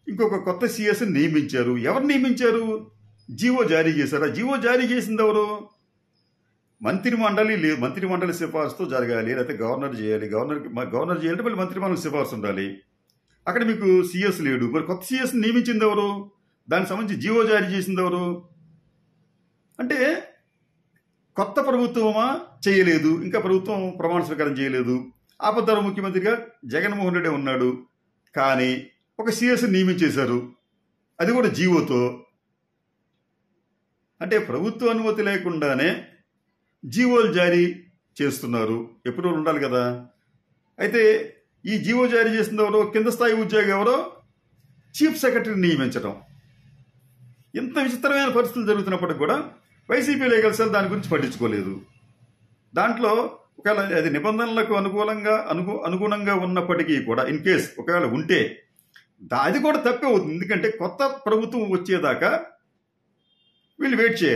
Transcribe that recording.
ఇంకొక కొత్త సిఎస్ నియమించారు. ఎవరు నియమించారు? జీవో జారీ చేశారు. ఆ జీవో జారీ చేసింది ఎవరు? మంత్రి మండలి లేదు. మంత్రి మండలి సిఫార్సుతో జరగాలి, లేకపోతే గవర్నర్ చేయాలి. గవర్నర్ చేయాలంటే మళ్ళీ మంత్రి మండలి సిఫార్సు ఉండాలి. అక్కడ మీకు సిఎస్ లేడు. మరి కొత్త సిఎస్ నియమించింది ఎవరు? దానికి సంబంధించి జీవో జారీ చేసింది ఎవరు? అంటే కొత్త ప్రభుత్వమా చేయలేదు, ఇంకా ప్రభుత్వం ప్రమాణ స్వీకారం చేయలేదు. ఆపద్ధర ముఖ్యమంత్రిగా జగన్మోహన్ రెడ్డి ఉన్నాడు. కానీ ఒక సిఎస్ నియమించేశారు, అది కూడా జీవోతో. అంటే ప్రభుత్వ అనుమతి లేకుండానే జీవోలు జారీ చేస్తున్నారు. ఎప్పుడు ఉండాలి కదా. అయితే ఈ జీవో జారీ చేసింది ఎవరో? కింద స్థాయి ఉద్యోగి ఎవరో చీఫ్ సెక్రటరీని నియమించడం. ఇంత విచిత్రమైన పరిస్థితులు జరుగుతున్నప్పటికి కూడా వైసీపీ లీగల్ సెల్ దాని గురించి పట్టించుకోలేదు. దాంట్లో ఒకవేళ అది నిబంధనలకు అనుగుణంగా ఉన్నప్పటికీ కూడా ఇన్ కేస్ ఒకవేళ ఉంటే అది కూడా తప్పే అవుతుంది. ఎందుకంటే కొత్త ప్రభుత్వం వచ్చేదాకా వీళ్ళు వెయిట్ చేయాలి.